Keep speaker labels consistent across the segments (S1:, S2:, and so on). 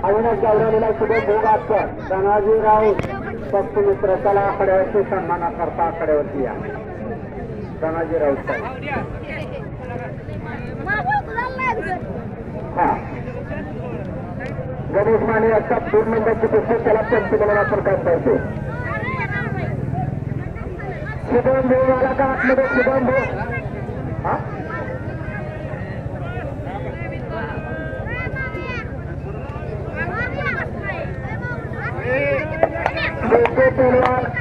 S1: अविनाश गावरानीला शुभम भोगातकर धनाजी राऊत पक्षमित्र चला आकड्यावरती सन्मानाकरता आकड्यावरती या धनाजी राऊत हा गणेश माने असतात 2 नंबरची पुस्तक त्याला पंचबला प्रकाश पाहिजे शुभम भाऊ आला का आतमध्ये शुभम भाऊ हा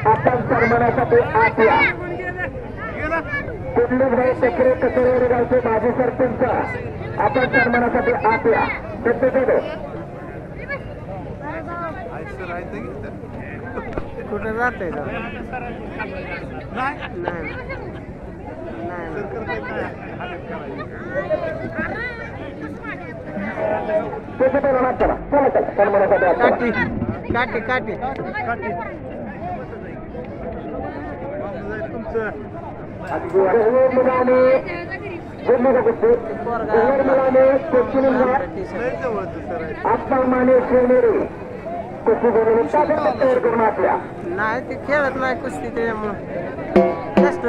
S1: आपण सन्मानासाठी आत या कुंडलीभाई टेकरे कचेरी गावचे माजी सरपंच आपण सन्मानासाठी आत या
S2: कुठे जाते
S1: सन्मानासाठी
S2: काठी काठी
S1: मुलाने आत्मा माने शेनेरे कुस्ती तयार करून आपल्या
S2: नाही ते खेळत नाही कुस्ती त्याच्यामुळं जास्त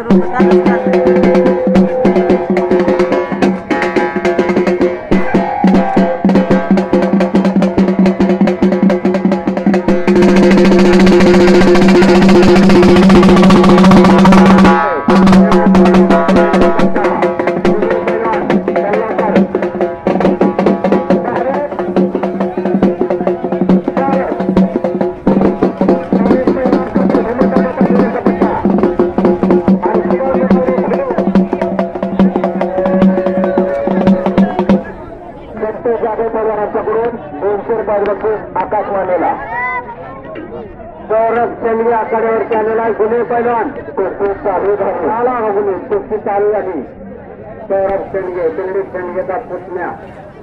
S2: रुपये
S1: आकाशवाणीला सौरभ चंद्री आकड्यावरती आलेला गुन्हे पैलवान कुस्ती चालू झाला कुस्ती चालू झाली सौरभ चंद्रे दिल्ली चंद्रेचा पुतण्या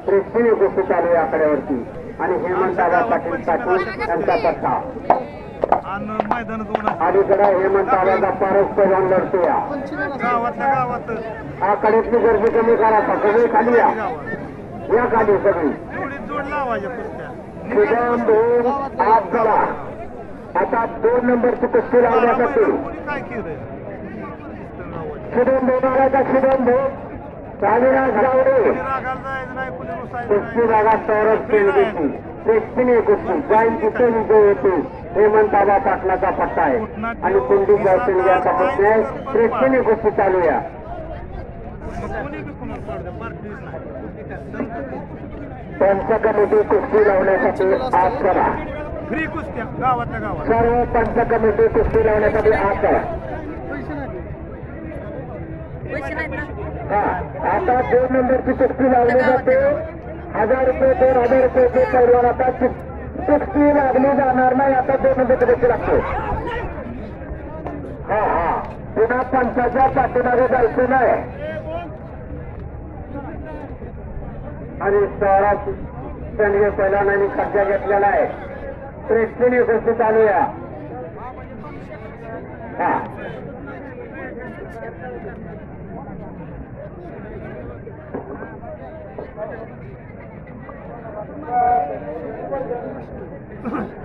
S1: प्रेक्षणीय कुस्ती चालू आहे आकड्यावरती आणि हेमंतदादा पाटील पाटील यांचा पट्टा अलीकडे हेमंतदादा पारस पैलवान लढतो या आकड्यातली गर्दी कमी करा सगळी खाली या खाली सगळी शुभम भाऊ आत चला आता 2 नंबरची कुस्ती लावण्यासाठी शुभम भाऊ मारायचा शुभम भाऊ अविनाश गावडे कुस्ती भागात सौरभ चेंडीची प्रेक्षणीय कुस्ती जाईन तिथे विजय येते हेमंतदादा पाटलाचा पट्टा आहे आणि कुंडी गावचेंडीचा पट्टा आहे प्रेक्षणीय कुस्ती चालू या पंच कमिटी कुस्ती लावण्यासाठी आज करा
S3: फ्री कुस्त्या गावातल्या गावात
S1: सर्व पंच कमिटी कुस्ती लावण्यासाठी आज करा हा आता 2 नंबरची कुस्ती लावली जाते 1000 रुपये 2000 रुपये पैलवान आता कुस्ती लागली जाणार नाही आता 2 नंबरची कुस्ती लागते हा हा पुन्हा पंचाच्या पाठीमागे जायचं नाही आणि सौरभ चंद्रे पैलवानांनी कब्जा घेतलेला आहे प्रेक्षणीय गोष्टी चालू या हा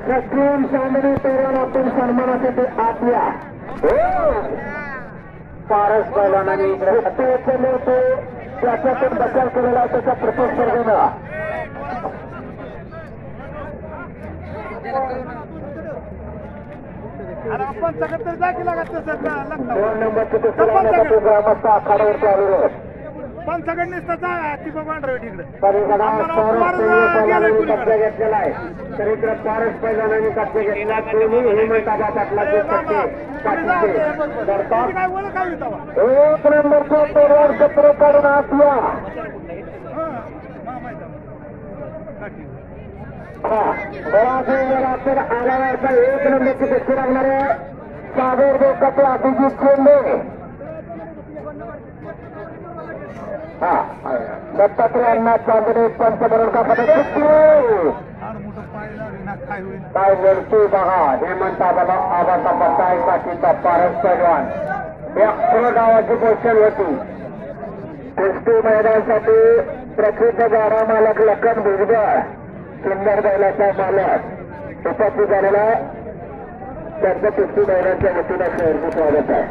S1: सचिन सामने पैलवान आपण सन्मानासाठी आत या पारस पैलवानांनी त्याच्यातून बचाव केलेला आहे त्याच्या प्रतिस्पर्धेनं
S3: आपण सगळं तर जा केला का
S1: 2 नंबरची कुस्ती लावण्यासाठी ग्रामस्थ आखाड्यावरती आलेले आहेत
S3: पण सगळं नुसतं ती बघा तिकडे
S1: कब्जा घेतलेला आहे तर इकडे पारस पैलवानांनी कब्जा घेतला दोन्ही हेमंतदादा पाटलाचे पट्टे करतात 1 नंबरचे पैलवान चक्र काढून आत या बराबर आल्यावरचा 1 नंबरची कुस्ती लागणार आहे सागर देवकते अभिजित चेंडे हा दत्तात्रय अण्णा चांदणे पंचबरोबर काय लढतो पहा हेमंतदादा आबाचा पट्टा आहे पाठीचा पारस पैलवान या गावाची पोषण होती कुस्ती मैदानासाठी प्रसिद्ध गाडा मालक लखन भुजबळ सुंदर बैलाचा मालक उपस्थित झालेला त्यांचं कुस्ती बैलाच्या वतीनं शहरचं स्वागत आहे.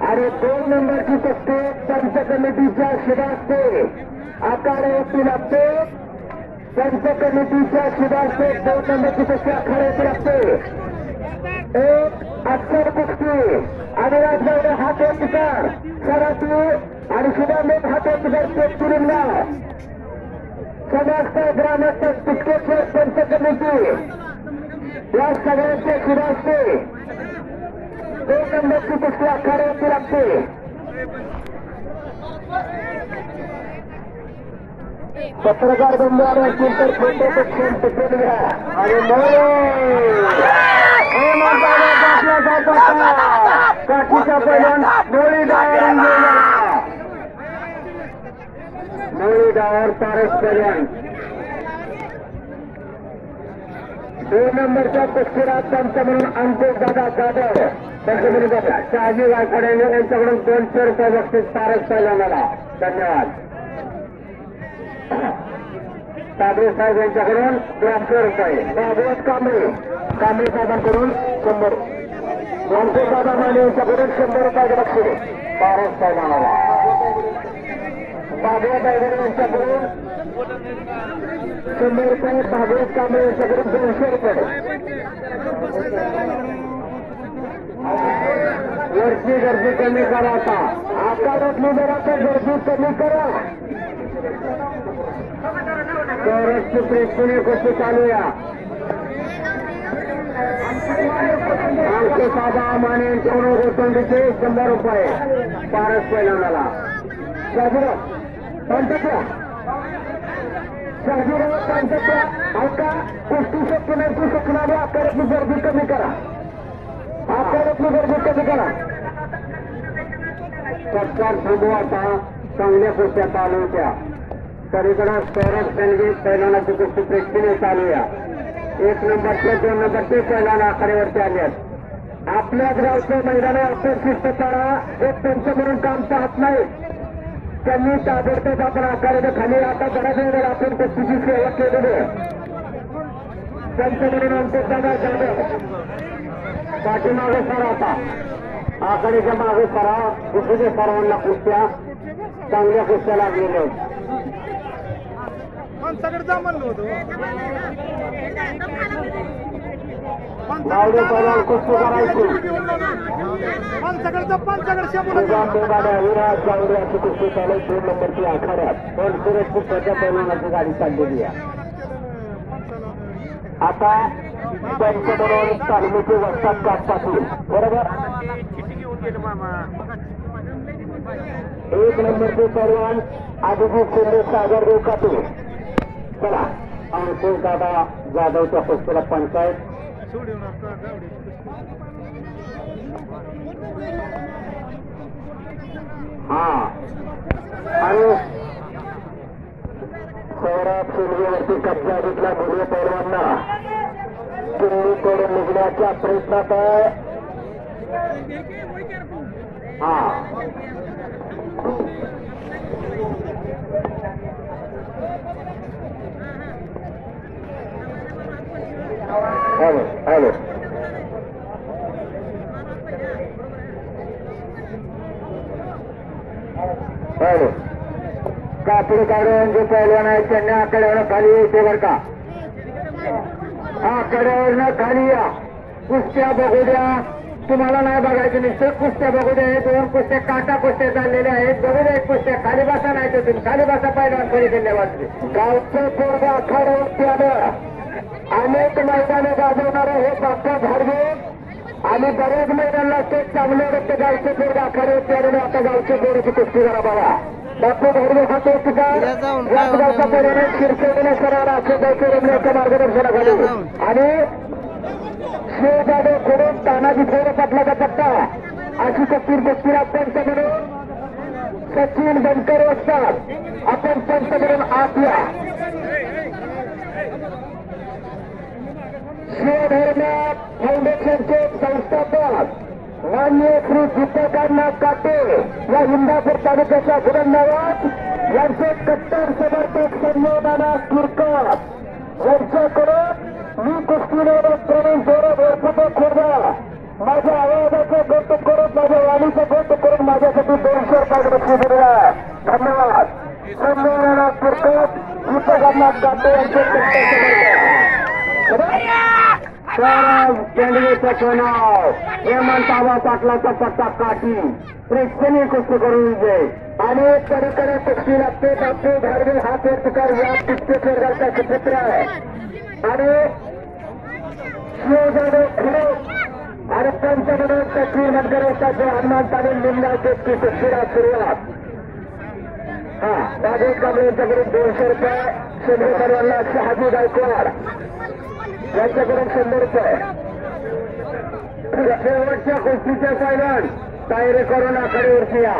S1: आणि 2 नंबरची कुस्ती पंच कमिटीच्या शिबास्ते आखाडे येथील लागते. पंच कमिटीच्या शिबास्ते 2 नंबरची कुस्ती आखाडे येथील लागते. एक अक्षर कुस्ती अविनाश गावडे हात पुकार सराठी आणि शिवामेट हात पुकार पेटपुरीला समस्त ग्रामस्थ तितकेश्वर पंच कमिटी या सगळ्यांचे शिबास्ते 2 नंबरची कुस्ती आखाडे येथील लागते. पत्रकार बंधू आले असतील तर फोटो पक्षण टिकून घ्या आणि काठीचा पैलवान मोळी डावर पारस पैलवान 2 नंबरच्या कुस्तीला पंच म्हणून अंकुश दादा जाधव पंचमणी शहाजी वायफळे यांच्याकडून 200 रुपये बक्षीस पारस पैलवानाला. धन्यवाद. साबळे साहेब यांच्याकडून 200 रुपये. भागवत कांबळे साहेबांकडून 100. अंकुश दादा माने यांच्याकडून 100 रुपये बक्षीस पारस पैलवानाला. भागवत ऐगणे यांच्याकडून 100 रुपये. भागवत कांबळे यांच्याकडून 200 रुपये. वरची गर्दी कमी करा. आता आकारातली जरा गर्दी कमी करा. तरच प्रेक्षणीय कुस्ती चालूया. अंकुश दादा माने यांच्याकडून गोतंडीचे 100 रुपये पारस पैलवानाला. शाजीराव पंचप्या ऐका कुस्ती शक्य नाही शकणारे आकारातली गर्दी कमी करा. आकारातली गर्दी कमी करा. सत्कार थांबू. आता चांगल्या कुस्त्या चालू होत्या. सगळीकडे सौरभ संगीत पैलवानाची कुस्ती प्रेक्षणीय चालूया. 1 नंबरचे 2 नंबरचे पैलवान आखाड्यावरती आले आहेत. आपल्याच गावचं मैदान असं शिस्तपणा एक पंच म्हणून काम पाहत नाही. त्यांनी ताबडतोब आपण आखाड्याच्या खाली आता बऱ्याच वेळेला आपण कुस्तीची सेवा केलेली आहे. पंच म्हणून अंकुश दादा जाधव पाठीमागे सरा. आता आखाड्याच्या मागे सरा. दुसऱ्या सरावांना कुस्त्या चांगल्या कुस्त्या लागलेल्या आहेत.
S3: पंचाकडे जा म्हणलं होतं.
S1: गावडे पैलवान कुस्ती करायची.
S3: पंचाकडे शंभर
S1: विराज गावडे अशी कुस्ती चालू 2 नंबरची आखाड्यात. पण सुरक्षित त्याच्या पैलवानाची गाडी चाललेली आहे. आता पंच म्हणून तालमीचे वस्तात कापपासून बरोबर 1 नंबरचे पैलवान अभिजित शिंदे सागर देव कातू. चला अंकुश दादा जाधवच्या कुस्तीला पंचायत. हा आणि सौरभ शिंदेवरती कब्जा घेतला. मुले पैलवांना दिल्लीकडून निघण्याच्या प्रयत्नात आहे. हा हॅलो हॅलो हॅलो कापडी काढून जे पैलवान आहेत त्यांनी आकड्यावर खाली येते बरं का. आकड्यावरनं खाली या. कुस्त्या बघू द्या. तुम्हाला नाही बघायचं नुसतं कुस्त्या बघू द्या. 2 कुस्त्या काटा कुस्त्या चाललेल्या आहेत. बघू द्या. कुस्त्या खाली बसा नाही तर तुम्ही खाली बसा. पैलवान खरी धन्यवाद. गावचं पोरग आखाड्यावरती आलं. अनेक मैदाने गाजवणारे हे बाप्पा धारगे आणि बरेच मैदानाला ते चांगले रक्त गावचे पोरग आखाड्यावरती आलेले. आता गावचे पोराची कुस्ती करा बघा. बाप्पा धारगे हा तो गावचा पैलवान शिरसेवले सराला अक्षय रमण्याच्या मार्गदर्शनाखाली आणि शिवजादव खोडून तानाजी थोडं पाटलाचा पट्टा अशी कपीर कुस्तीला पंच म्हणून सचिन बनकर असतात. आपण पंच म्हणून आत या. शिवधर्म फाउंडेशनचे संस्थापक माननीय श्री दीपकांना काटे या इंदापूर तालुक्याच्या गुरंदावात यांचे कट्टर समर्थक संजय नाना किरकर यांच्याकडून मी कुस्तीने प्रवीण जोरे वरपुटे खुर्दा माझ्या आवाजाचं कौतुक करून माझ्या वाणीचं कौतुक करून माझ्यासाठी 200 रुपये बक्षीस दिलेला आहे. धन्यवाद. संजय नाना किरकर दीपक काटे यांचे कॅन्डिडेटचं नाव हेमंतराव पाटलाचा पट्टा काठी प्रेक्षणीय कुस्ती करून विजय अनेक तरीकडे कुस्ती लागते. आपले धारवे हा पेटकर या कुस्तीचे वर्गाचा चित्र आहे आणि शिवजादव खिडे आणि पंचमनोज तस्वीर मतगरवताचे हनुमान तालीम लिंगाचे कुस्तीला सुरुवात. हा राजेश कांबळे यांच्याकडून 200 रुपये शेंद्रेकरवाला शहाजी गायकवाड यांच्याकडून 100 रुपये. शेवटच्या कुस्तीचे फायनल तयारी करून आखाडीवरती या.